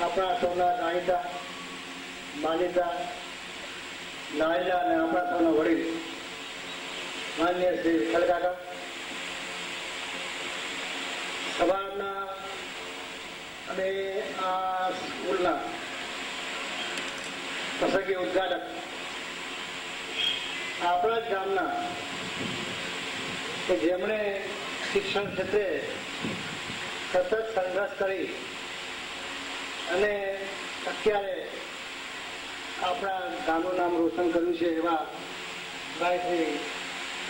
આપણા સૌના જાણીતા માનીતા નાયલા અને આપણા સૌના વડીલ માન્ય શ્રી ખલકાકા, સવારના અને આ સ્કૂલના પ્રસંગી ઉદ્ઘાટક આપણા જ ગામના કે જેમણે શિક્ષણ ક્ષેત્રે સતત સંઘર્ષ કરી અને અત્યારે આપણા ગામનું નામ રોશન કર્યું છે એવા ભાઈ શ્રી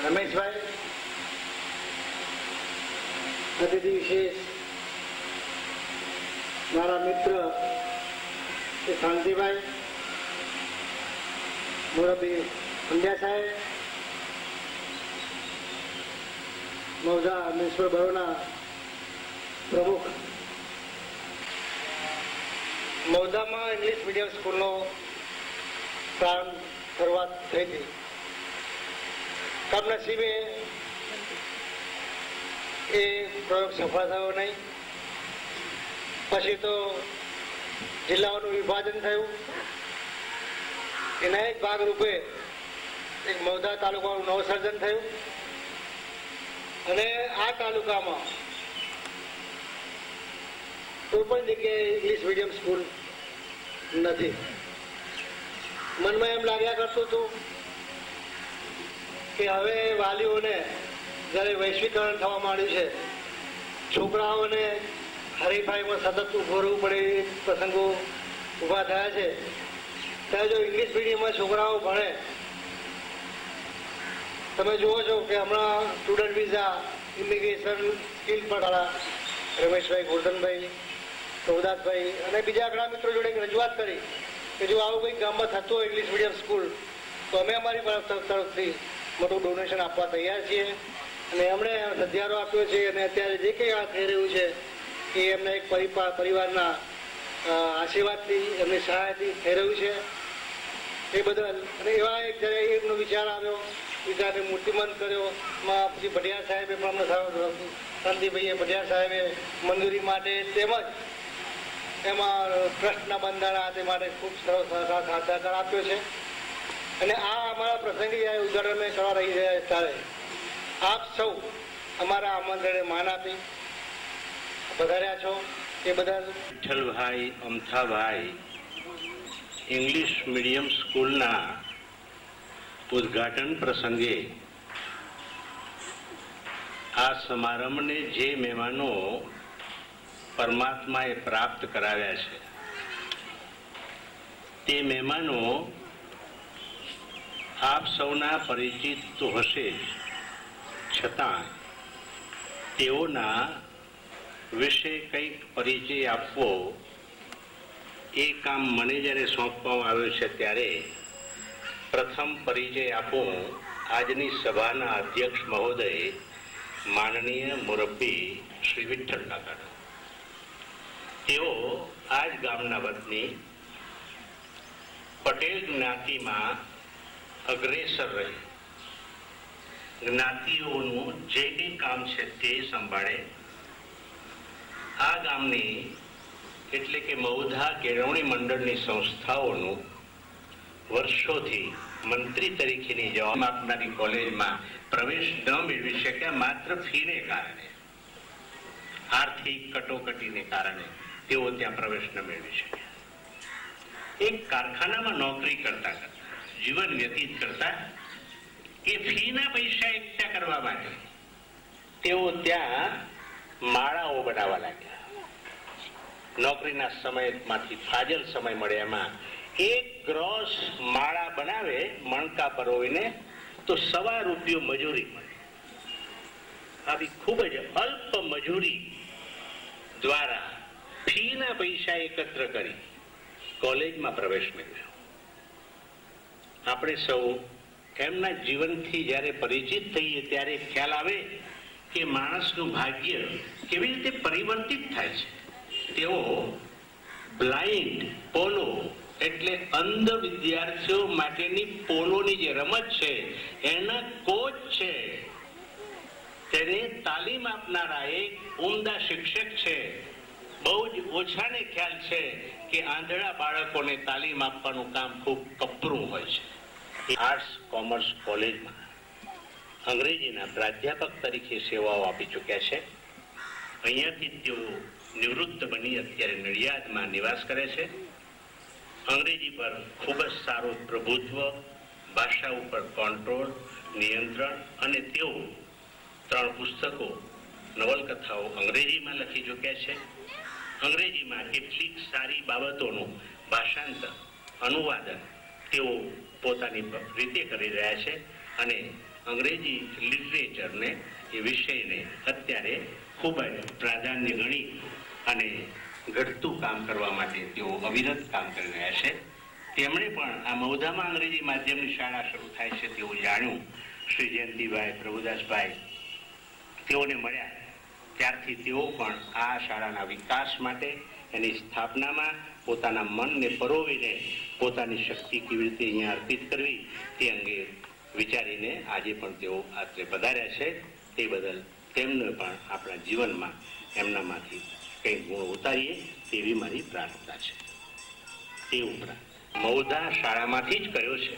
રમેશભાઈ, અતિથિ વિશેષ મારા મિત્ર શ્રી શાંતિભાઈ, મુરબ્બી પંડ્યા સાહેબ, મૌધા મ્યુનિસિપલ બોર્ડના પ્રમુખ, મૌધામાં ઇંગ્લિશ મીડિયમ સ્કૂલનો પ્રારંભ શરૂઆત થઈ હતી. કમનસીબે એ પ્રયોગ સફળ થયો નહીં. પછી તો જિલ્લાઓનું વિભાજન થયું. એના એક ભાગરૂપે એક મૌધા તાલુકાનું નવસર્જન થયું અને આ તાલુકામાં કોઈ પણ જગ્યાએ ઇંગ્લિશ મીડિયમ સ્કૂલ નથી. મનમાં એમ લાગ્યા કરતું હતું કે હવે વાલીઓને જ્યારે વૈશ્વિકરણ થવા માંડ્યું છે, છોકરાઓને હરીફાઈમાં સતત ઊભું રહેવું પડે એ પ્રસંગો ઊભા થયા છે, ત્યારે જો ઇંગ્લિશ મીડિયમમાં છોકરાઓ ભણે, તમે જુઓ છો કે હમણાં સ્ટુડન્ટ વિઝા, ઇમિગ્રેશન, સ્કિલ પર રમેશભાઈ, ગોરધનભાઈ, સૌદાસભાઈ અને બીજા ઘણા મિત્રો જોડે રજૂઆત કરી કે જો આવું કંઈક ગામમાં થતું હોય ઇંગ્લિશ મીડિયમ સ્કૂલ તો અમે અમારી તરફથી મોટું ડોનેશન આપવા તૈયાર છીએ. અને એમણે સધિયારો આપ્યો છે અને અત્યારે જે કંઈ આ થઈ રહ્યું છે એ એમના એક પરિવારના આશીર્વાદથી, એમની સહાયથી થઈ રહ્યું છે. એ બદલ અને એવા એક જ્યારે એમનો વિચાર આવ્યો, વિચારને મૂર્તિમંત કર્યો. પછી ભટિયાર સાહેબે પણ અમને શાંતિભાઈએ ભટિયાર સાહેબે મંજૂરી માટે તેમજ એમાં ટ્રસ્ટના બંધારણ તે માટે ખૂબ સરસ સહકાર આપ્યો છે. અને આ અમારા પ્રસંગી ઉદાહરણ અમે કરવા રહી રહ્યા ત્યારે આપ સૌ અમારા આમંત્રણે માન આપી વધાર્યા છો એ બદલ વિઠ્ઠલભાઈ અમથાભાઈ ઇંગ્લિશ મીડિયમ સ્કૂલના ઉદ્ઘાટન પ્રસંગે આ સમારંભને જે મહેમાનો પરમાત્માએ પ્રાપ્ત કરાવ્યા છે તે મહેમાનો આપ સૌના પરિચિત તો હશે જ, છતાં તેઓના વિશે કંઈક પરિચય આપવો એ કામ મને જ્યારે સોંપવામાં આવ્યું છે ત્યારે પ્રથમ પરિચય આપો આજની સભાના અધ્યક્ષ મહોદય માનનીય મુરબ્બી શ્રી વિઠ્ઠલ કાકાનો. તેઓ આ જ ગામના વતની, પટેલ જ્ઞાતિમાં અગ્રેસર રહી જ્ઞાતિઓનું જે કંઈ કામ છે તે સંભાળે. આ ગામની એટલે કે મૌધા કેળવણી મંડળની સંસ્થાઓનું વર્ષોથી મંત્રી તરીકેની જવાબ આપનારી કોલેજમાં પ્રવેશ ન મેળવી શક્યા માત્ર ફીને કારણે, આર્થિક કટોકટીને કારણે તેઓ ત્યાં પ્રવેશ ન મેળવી શક્યા. એક કારખાનામાં નોકરી કરતા કરતા, જીવન વ્યતીત કરતા એ ફીના પૈસા એકઠા કરવા માટે તેઓ ત્યાં માળાઓ બનાવવા લાગ્યા. નોકરીના સમયમાંથી ફાજલ સમય મળે એમાં એક ગ્રોસ માળા બનાવે મણકા પરોવીને તો ₹1.25 મજૂરી મળે. આવી ખૂબ જ અલ્પ મજૂરી દ્વારા ફીના પૈસા એકત્ર કરી કોલેજમાં પ્રવેશ મેળવ્યો. આપણે સૌ એમના જીવનથી જ્યારે પરિચિત થઈએ ત્યારે ખ્યાલ આવે કે માણસનું ભાગ્ય કેવી રીતે પરિવર્તિત થાય છે. તેઓ બ્લાઇન્ડ પોલો એટલે અંધ વિદ્યાર્થીઓ માટેની પોલોની જે રમત છે એના કોચ છે, તેને તાલીમ આપનારા એક ઉમદા શિક્ષક છે. બહુ જ ઓછાને ખ્યાલ છે કે આંધળા બાળકોને તાલીમ આપવાનું કામ ખૂબ કપરું હોય છે. આર્ટ્સ કોમર્સ કોલેજમાં અંગ્રેજીના પ્રાધ્યાપક તરીકે સેવાઓ આપી ચૂક્યા છે. અહીંયાથી તેઓ નિવૃત્ત બની અત્યારે નડિયાદમાં નિવાસ કરે છે. અંગ્રેજી પર ખૂબ જ સારું પ્રભુત્વ, ભાષા ઉપર કંટ્રોલ, નિયંત્રણ, અને તેઓ 3 પુસ્તકો, નવલકથાઓ અંગ્રેજીમાં લખી ચૂક્યા છે. અંગ્રેજીમાં કેટલીક સારી બાબતોનું ભાષાંતર, અનુવાદન તેઓ પોતાની રીતે કરી રહ્યા છે અને અંગ્રેજી લિટરેચરને, એ વિષયને અત્યારે ખૂબ જ પ્રાધાન્ય ગણી અને ઘટતું કામ કરવા માટે તેઓ અવિરત કામ કરી રહ્યા છે. તેમણે પણ આ મૌધામાં અંગ્રેજી માધ્યમની શાળા શરૂ થાય છે તેવું જાણ્યું. શ્રી જયંતિભાઈ, પ્રભુદાસભાઈ તેઓને મળ્યા ત્યારથી તેઓ પણ આ શાળાના વિકાસ માટે, એની સ્થાપનામાં પોતાના મનને પરોવીને પોતાની શક્તિ કેવી રીતે અહીંયા અર્પિત કરવી તે અંગે વિચારીને આજે પણ તેઓ આત્રે પધાર્યા છે. તે બદલ તેમને પણ આપણા જીવનમાં એમનામાંથી કંઈ ગુણ ઉતારીએ તેવી મારી પ્રાર્થના છે. તે ઉપરાંત મૌધા શાળામાંથી જ કર્યો છે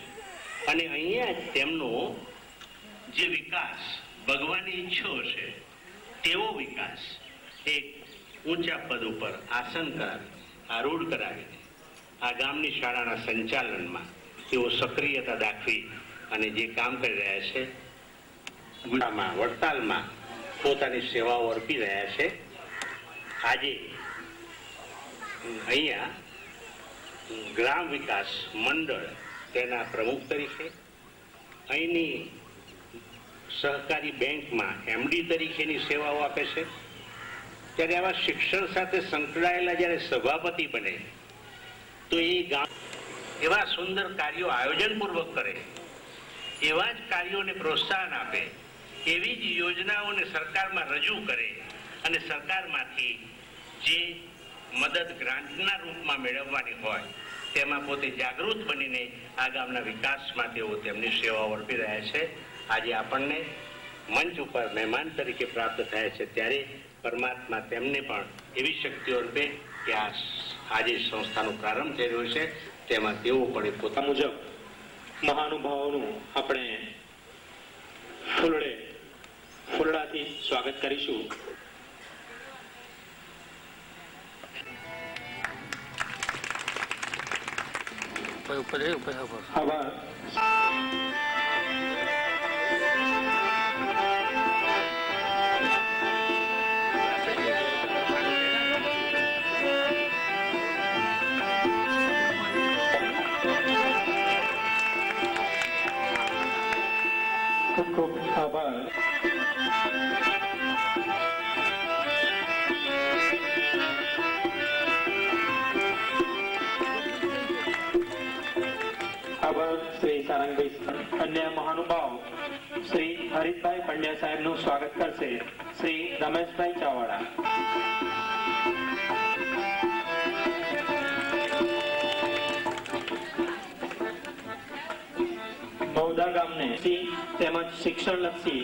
અને અહીંયા જ તેમનો જે વિકાસ ભગવાને ઈચ્છ્યો છે તેવો વિકાસ એક ઊંચા પદ ઉપર આસન કરાવી, આરૂઢ કરાવીને આ ગામની શાળાના સંચાલનમાં તેઓ સક્રિયતા દાખવી અને જે કામ કરી રહ્યા છે, ગુનામાં, વડતાલમાં પોતાની સેવાઓ અર્પી રહ્યા છે. આજે અહીંયા ગ્રામ વિકાસ મંડળ તેના પ્રમુખ તરીકે, અહીંની સહકારી બેંકમાં એમડી તરીકેની સેવાઓ આપે છે. ત્યારે આવા શિક્ષણ સાથે સંકળાયેલા જ્યારે સભાપતિ બને તો એ ગામ એવા સુંદર કાર્યો આયોજનપૂર્વક કરે, એવા જ કાર્યોને પ્રોત્સાહન આપે, એવી જ યોજનાઓને સરકારમાં રજૂ કરે અને સરકારમાંથી જે મદદ ગ્રાન્ટના રૂપમાં મેળવવાની હોય તેમાં પોતે જાગૃત બનીને આ ગામના વિકાસમાં તેઓ તેમની સેવાઓ અર્પી રહ્યા છે. આજે આપણને મંચ ઉપર મહેમાન તરીકે પ્રાપ્ત થયા છે ત્યારે પરમાત્મા તેમને પણ એવી શક્તિઓ અર્પે કે આજે સંસ્થાનો પ્રારંભ થઈ રહ્યો છે તેમાં તેઓ પણ પોતા મુજબ મહાનુભાવોનું આપણે ફૂલડાથી સ્વાગત કરીશું. આભાર. ખૂબ ખૂબ આભાર. આભાર શ્રી સારંગભાઈ. અન્ય મહાનુભાવ શ્રી હરીશભાઈ પંડ્યા સાહેબનું સ્વાગત કરશે શ્રી રમેશભાઈ ચાવાડા. મૌધા ગામને તેમજ શિક્ષણલક્ષી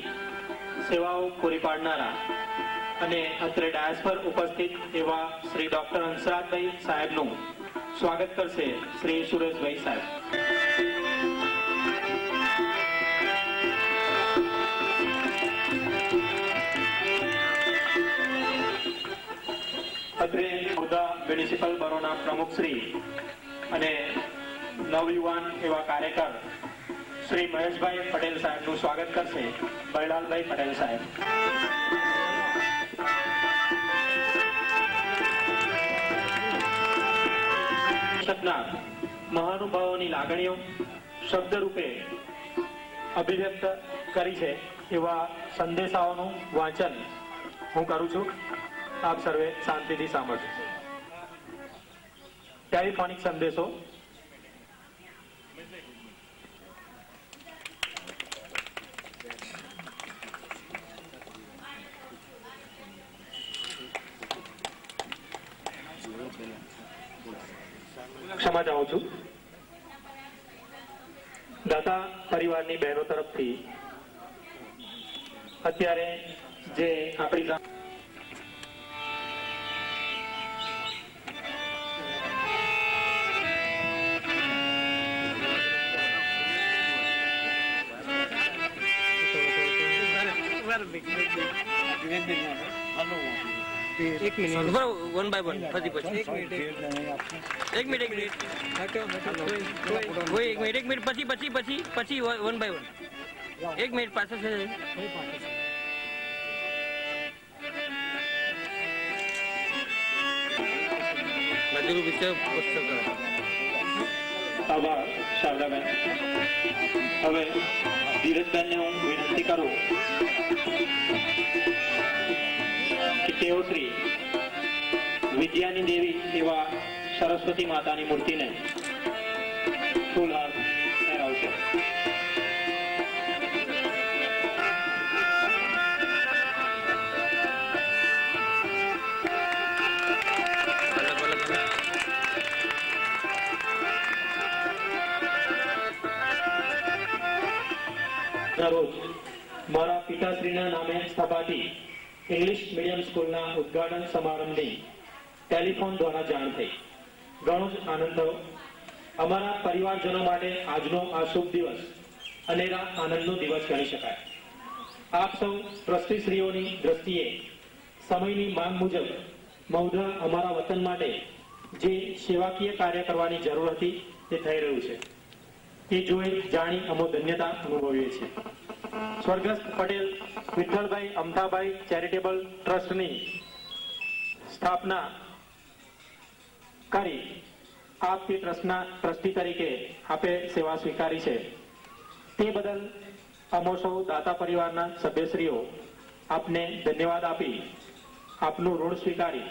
સેવાઓ પૂરી પાડનારા અને અત્રે ડાયસ પર ઉપસ્થિત એવા શ્રી ડોક્ટર હંસરાજભાઈ સાહેબનું સ્વાગત કરશે શ્રી સુરેશભાઈ સાહેબ. અત્રે મૌધા મ્યુનિસિપલ બરોના પ્રમુખ શ્રી અને નવયુવાન એવા કાર્યકર શ્રી મહેશભાઈ પટેલ સાહેબનું સ્વાગત કરશે બૈલાલભાઈ પટેલ સાહેબ. મહાનુભાવોની લાગણીઓ શબ્દરૂપે અભિવ્યક્ત કરી છે એવા સંદેશાઓનું વાંચન હું કરું છું. આપ સર્વે શાંતિથી સાંભળજો. ટેલિફોનિક સંદેશો. ક્ષમા ચાહું છું. દાતા પરિવારની બહેનો તરફથી અત્યારે જે આપણી એક મિનિટ વન બાય વન પછી એક મિનિટ પછી વન બાય વન એક મિનિટ પાછળ છે બધું વિષય પુસ્તક આભાર શારદાબેન. હવે ધીરજબેનને હું વિનંતી કરું કે તેઓ શ્રી વિદ્યાની દેવી એવા સરસ્વતી માતાની મૂર્તિને ફૂલહાર પહેરાવશે. રોજ મારા પિતાશ્રીના નામે સ્થપાતી ઇંગ્લિશ મીડિયમ સ્કૂલના ઉદ્ઘાટન સમારંભની ટેલિફોન દ્વારા જાણ થઈ. ઘણો જ આનંદ થયો. અમારા પરિવારજનો માટે આજનો આ શુભ દિવસ અનેરા આનંદનો દિવસ ગણી શકાય. આપ સૌ ટ્રસ્ટીશ્રીઓની દ્રષ્ટિએ સમયની માંગ મુજબ મૌધા અમારા વતન માટે જે સેવાકીય કાર્ય કરવાની જરૂર હતી તે થઈ રહ્યું છે. તે જોઈ જાણી અમો ધન્યતા અનુભવીએ છીએ. સ્વર્ગસ્થ પટેલ વિઠ્ઠલભાઈ અમથાભાઈ ચેરિટેબલ ટ્રસ્ટની સ્થાપના કરી આપ તે ટ્રસ્ટના ટ્રસ્ટી તરીકે આપે સેવા સ્વીકારી છે. તે બદલ અમો સૌ દાતા પરિવારના સભ્યશ્રીઓ આપને ધન્યવાદ આપી આપનું ઋણ સ્વીકારી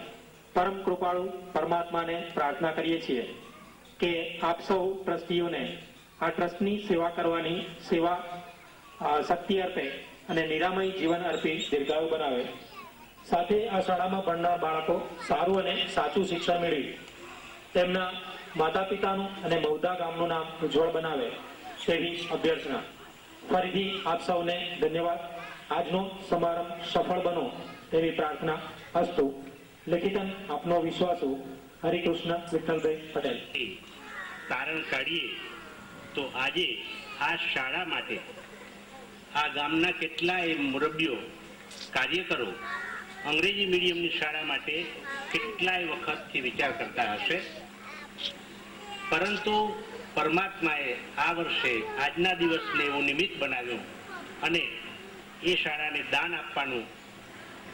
પરમ કૃપાળુ પરમાત્માને પ્રાર્થના કરીએ છીએ કે આપ સૌ ટ્રસ્ટીઓને આ ટ્રસ્ટની સેવા કરવાની સેવા શક્તિ અર્પે અને નિરામય જીવન અર્પી દીર્ઘાયુ બનાવે. સાથે આ શાળામાં ભણનાર બાળકો સારું અને સાચું શિક્ષણ મેળવી તેમના માતા પિતાનું અને મૌધા ગામનું નામ ઉજ્જવળ બનાવે તેવી અભ્યર્થના. ફરીથી આપ સૌને ધન્યવાદ. આજનો સમારંભ સફળ બનો તેવી પ્રાર્થના. અસ્તુ. લેખિતન આપનો વિશ્વાસુ હરિકૃષ્ણ વિઠ્ઠલભાઈ પટેલ. તારણ કાઢીએ તો આજે આ શાળા માટે આ ગામના કેટલાય મુરબ્બીઓ કાર્યકરો અંગ્રેજી મીડિયમની શાળા માટે કેટલાય વખતથી વિચાર કરતા હશે, પરંતુ પરમાત્માએ આ વર્ષે આજના દિવસને એવું નિમિત્ત બનાવ્યું અને એ શાળાને દાન આપવાનું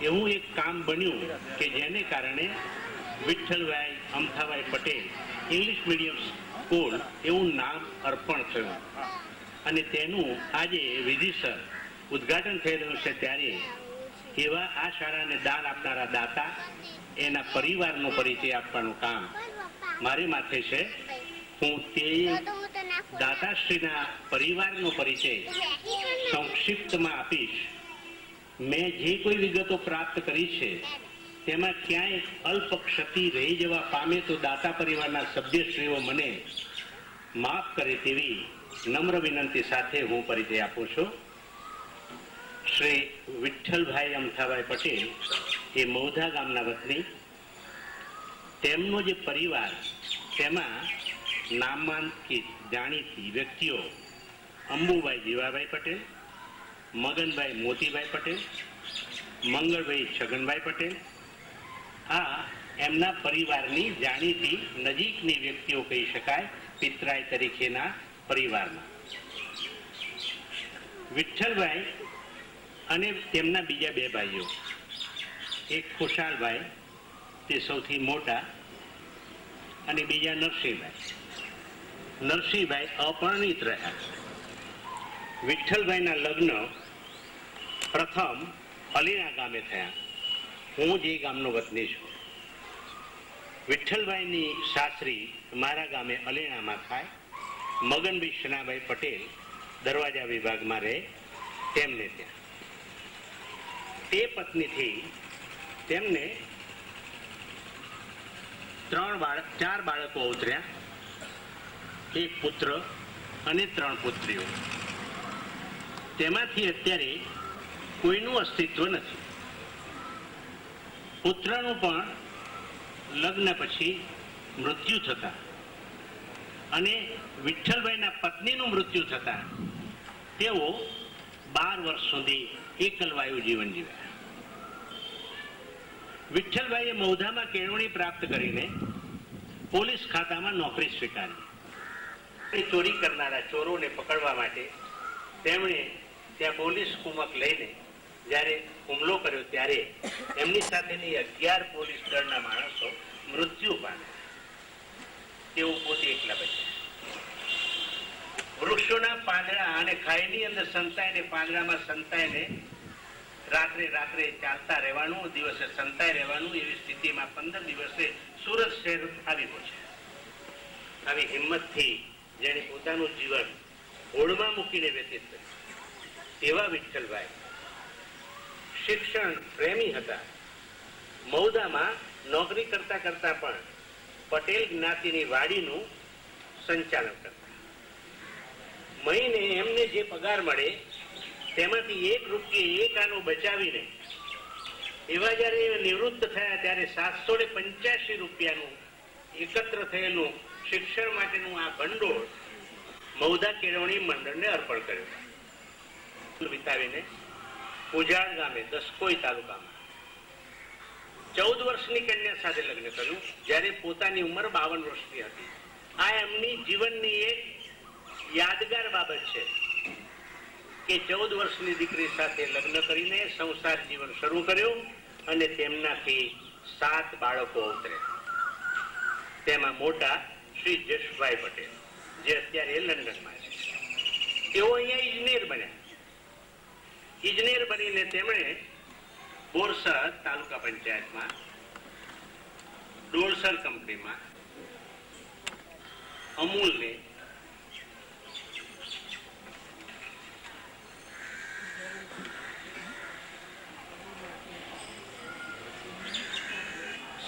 એવું એક કામ બન્યું કે જેને કારણે Vithalbhai અમથાભાઈ Patel English medium school એવું નામ અર્પણ થયું અને તેનું આજે વિધિસર ઉદ્ઘાટન થઈ રહ્યું છે. ત્યારે એવા આ શાળાને દાન આપનારા દાતા એના પરિવારનો પરિચય આપવાનું કામ મારી માથે છે. હું તે દાતાશ્રીના પરિવારનો પરિચય સંક્ષિપ્તમાં આપીશ. મેં જે કોઈ વિગતો પ્રાપ્ત કરી છે તેમાં ક્યાંય અલ્પ ક્ષતિ રહી જવા પામે તો દાતા પરિવારના સભ્યશ્રીઓ મને માફ કરે તેવી નમ્ર વિનંતી સાથે હું પરિચય આપું છું. શ્રી વિઠ્ઠલભાઈ અમથાભાઈ પટેલ એ મૌધા ગામના વતની. તેમનો જે પરિવાર તેમાં નામાંકિત જાણીતી વ્યક્તિઓ અંબુભાઈ જીવાભાઈ પટેલ, મગનભાઈ મોતીભાઈ પટેલ, મંગળભાઈ છગનભાઈ પટેલ, આ એમના પરિવારની જાણીતી નજીકની વ્યક્તિઓ કહી શકાય પિતરાય તરીકેના પરિવારના. વિઠ્ઠલભાઈ અને તેમના બીજા બે ભાઈઓ, એક ખુશાલભાઈ તે સૌથી મોટા અને બીજા નરસિંહભાઈ. નરસિંહભાઈ અપરિણિત રહ્યા. વિઠ્ઠલભાઈના લગ્ન પ્રથમ અલીણા ગામે થયા. હું જે ગામનો વતની છું. વિઠ્ઠલભાઈની સાસરી મારા ગામે અલીણામાં થાય. મગનભાઈ શનાભાઈ પટેલ દરવાજા વિભાગમાં રહે, તેમને ત્યાં તે પત્નીથી તેમને 4 બાળકો અવતર્યા, એક પુત્ર અને 3 પુત્રીઓ. તેમાંથી અત્યારે કોઈનું અસ્તિત્વ નથી. પુત્રનું પણ લગ્ન પછી મૃત્યુ થતા અને વિઠ્ઠલભાઈના પત્નીનું મૃત્યુ થતા તેઓ 12 વર્ષ સુધી એકલવાયુ જીવન જીવ્યા. વિઠ્ઠલભાઈએ મૌધામાં કેળવણી પ્રાપ્ત કરીને પોલીસ ખાતામાં નોકરી સ્વીકારી. ચોરી કરનારા ચોરોને પકડવા માટે તેમણે ત્યાં પોલીસ કુમક લઈને જ્યારે હુમલો કર્યો ત્યારે એમની સાથેની 11 પોલીસ દળના માણસો મૃત્યુ પામ્યા. તેઓ પોતે એકલા બચ્યા. વૃક્ષોના પાંદડા અને ખાઈની અંદર સંતાઈને પાંદડામાં સંતાઈને રાત્રે ચાલતા રહેવાનું, દિવસે સંતાઈ રહેવાનું, એવી સ્થિતિમાં 15 દિવસે સુરત શહેર આવી પહોંચ્યા. આવી હિંમતથી જેણે પોતાનું જીવન હોડમાં મૂકીને વ્યતીત કર્યું તેવા વિઠ્ઠલભાઈ શિક્ષણ પ્રેમી હતા. મૌદામાં નોકરી કરતા કરતા પણ પટેલ જ્ઞાતિની વાડીનું સંચાલન કરતા. મહિને એમને જે પગાર મળે તેમાંથી 1 રૂપિયો 1 આનો બચાવીને એવા જયારે નિવૃત્ત થયા ત્યારે 785 રૂપિયાનું એકત્ર થયેલું શિક્ષણ માટેનું આ ભંડોળ મૌધા કેળવણી મંડળને અર્પણ કર્યું. વિતાવીને ઉજાડ ગામે દસકોઈ તાલુકામાં 14 વર્ષની કન્યા સાથે લગ્ન કર્યું જ્યારે પોતાની ઉંમર 52 વર્ષની હતી. આ એમની જીવનની એક યાદગાર બાબત છે કે 14 વર્ષની દીકરી સાથે લગ્ન કરીને સંસાર જીવન શરૂ કર્યું અને તેમનાથી 7 બાળકો ઉતર્યા. તેમાં મોટા શ્રી જશુભાઈ પટેલ જે અત્યારે લંડનમાં છે. તેઓ અહીંયા ઇજનેર બન્યા. ઇજનેર બનીને તેમણે બોરસદ તાલુકા પંચાયતમાં ડોળસર કંપનીમાં અમૂલને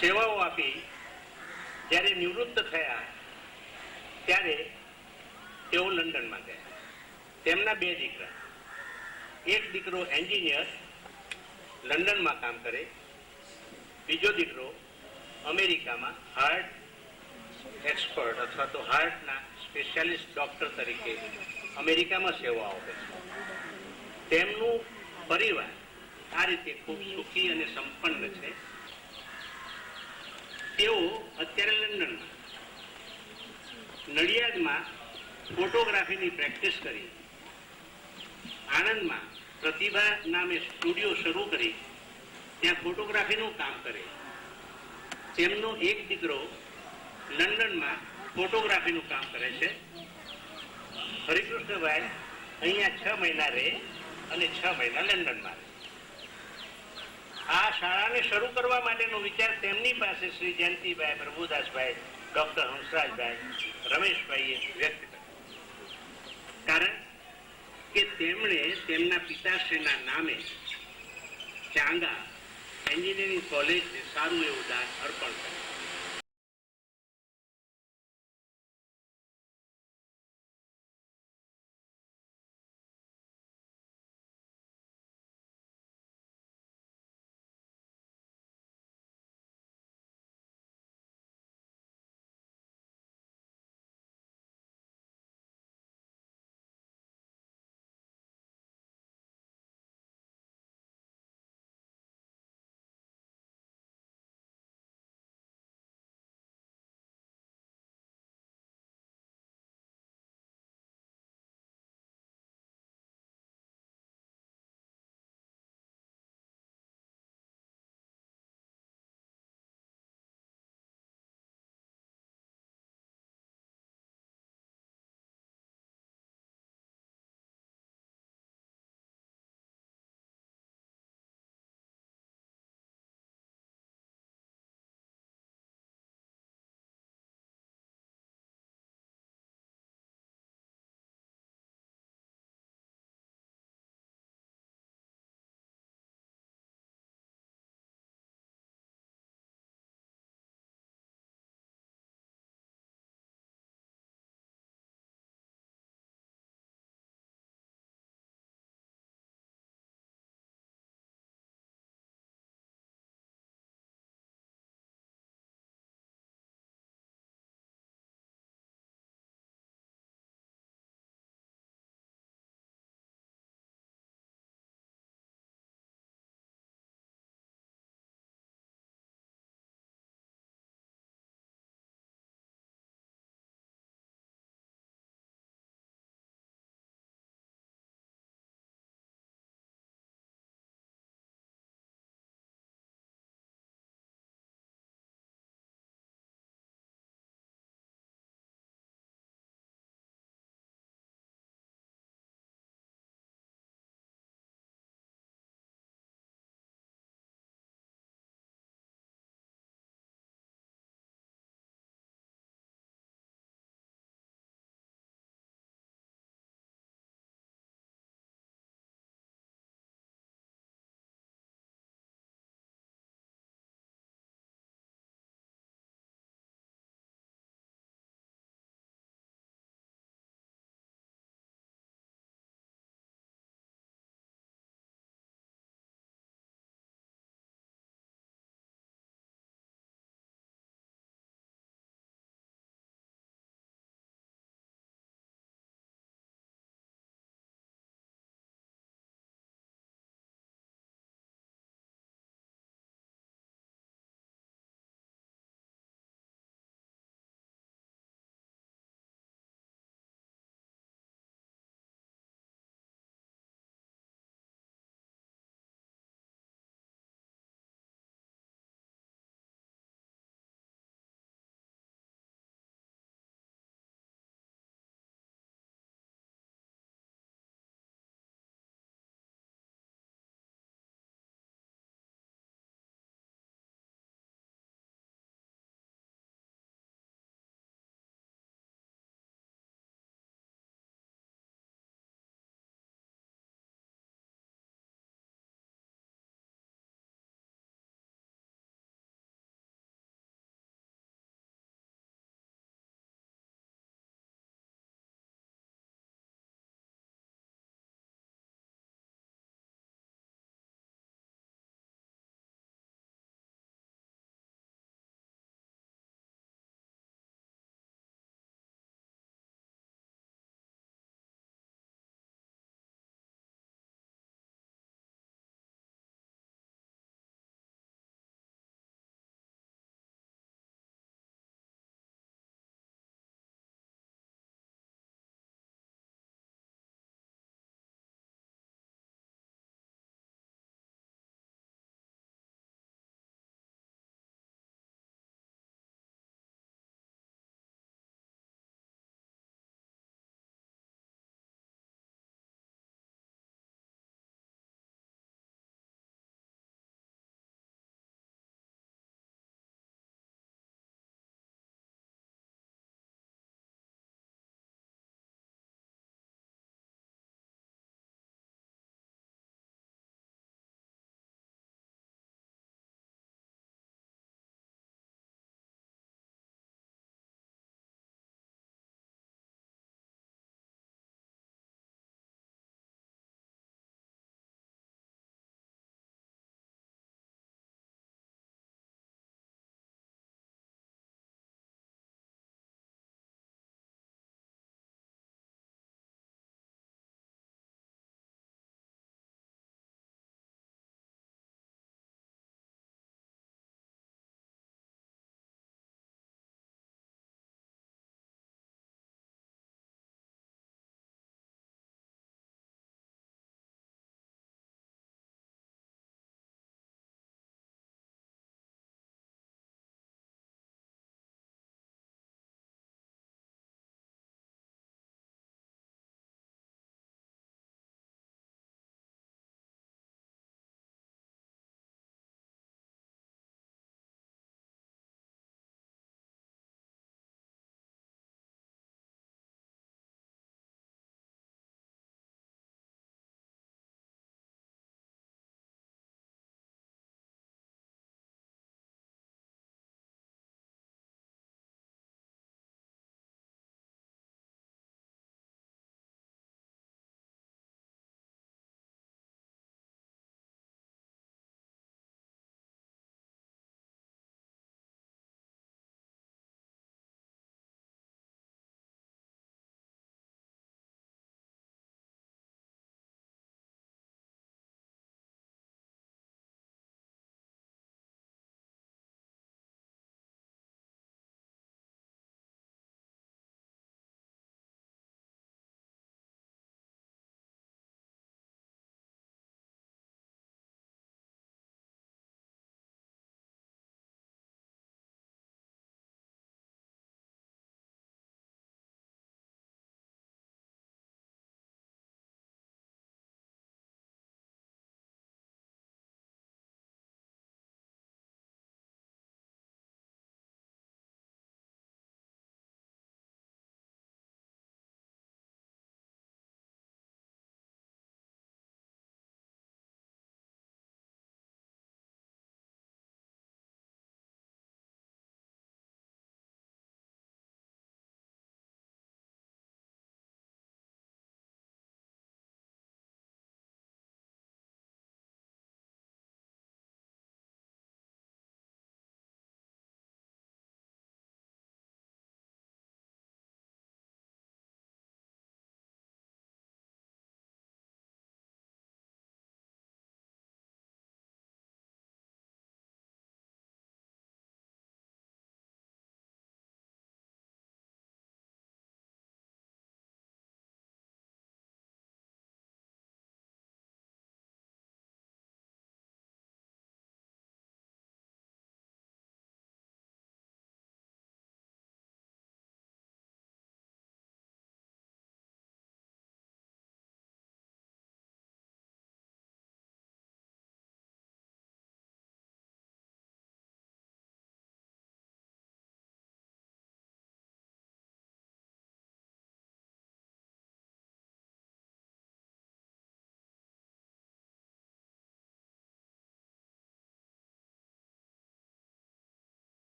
સેવાઓ આપી જ્યારે નિવૃત્ત થયા ત્યારે તેઓ લંડનમાં ગયા. તેમના 2 દીકરા, એક દીકરો એન્જિનિયર લંડનમાં કામ કરે, બીજો દીકરો અમેરિકામાં હાર્ટ એક્સપર્ટ અથવા તો હાર્ટના સ્પેશિયાલિસ્ટ ડોક્ટર તરીકે અમેરિકામાં સેવાઓ આપે છે. તેમનું પરિવાર આ રીતે ખૂબ સુખી અને સંપન્ન છે. તેઓ અત્યારે લંડનમાં નડિયાદમાં ફોટોગ્રાફીની પ્રેક્ટિસ કરી, આણંદમાં પ્રતિભા નામે સ્ટુડિયો શરૂ કરી ત્યાં ફોટોગ્રાફીનું કામ કરે. તેમનો એક દીકરો લંડનમાં ફોટોગ્રાફીનું કામ કરે છે. હરિકૃષ્ણભાઈ અહીંયા 6 મહિના રહે અને 6 મહિના લંડનમાં રહે. આ શાળાને શરૂ કરવા માટેનો વિચાર તેમની પાસે શ્રી જયંતિભાઈ, પ્રભુદાસભાઈ, ડોક્ટર હંસરાજભાઈ, રમેશભાઈએ વ્યક્ત કર્યો. કારણ કે તેમણે તેમના પિતાશ્રીના નામે ચાંગા એન્જિનિયરિંગ કોલેજને સારું એવું દાન અર્પણ કર્યું.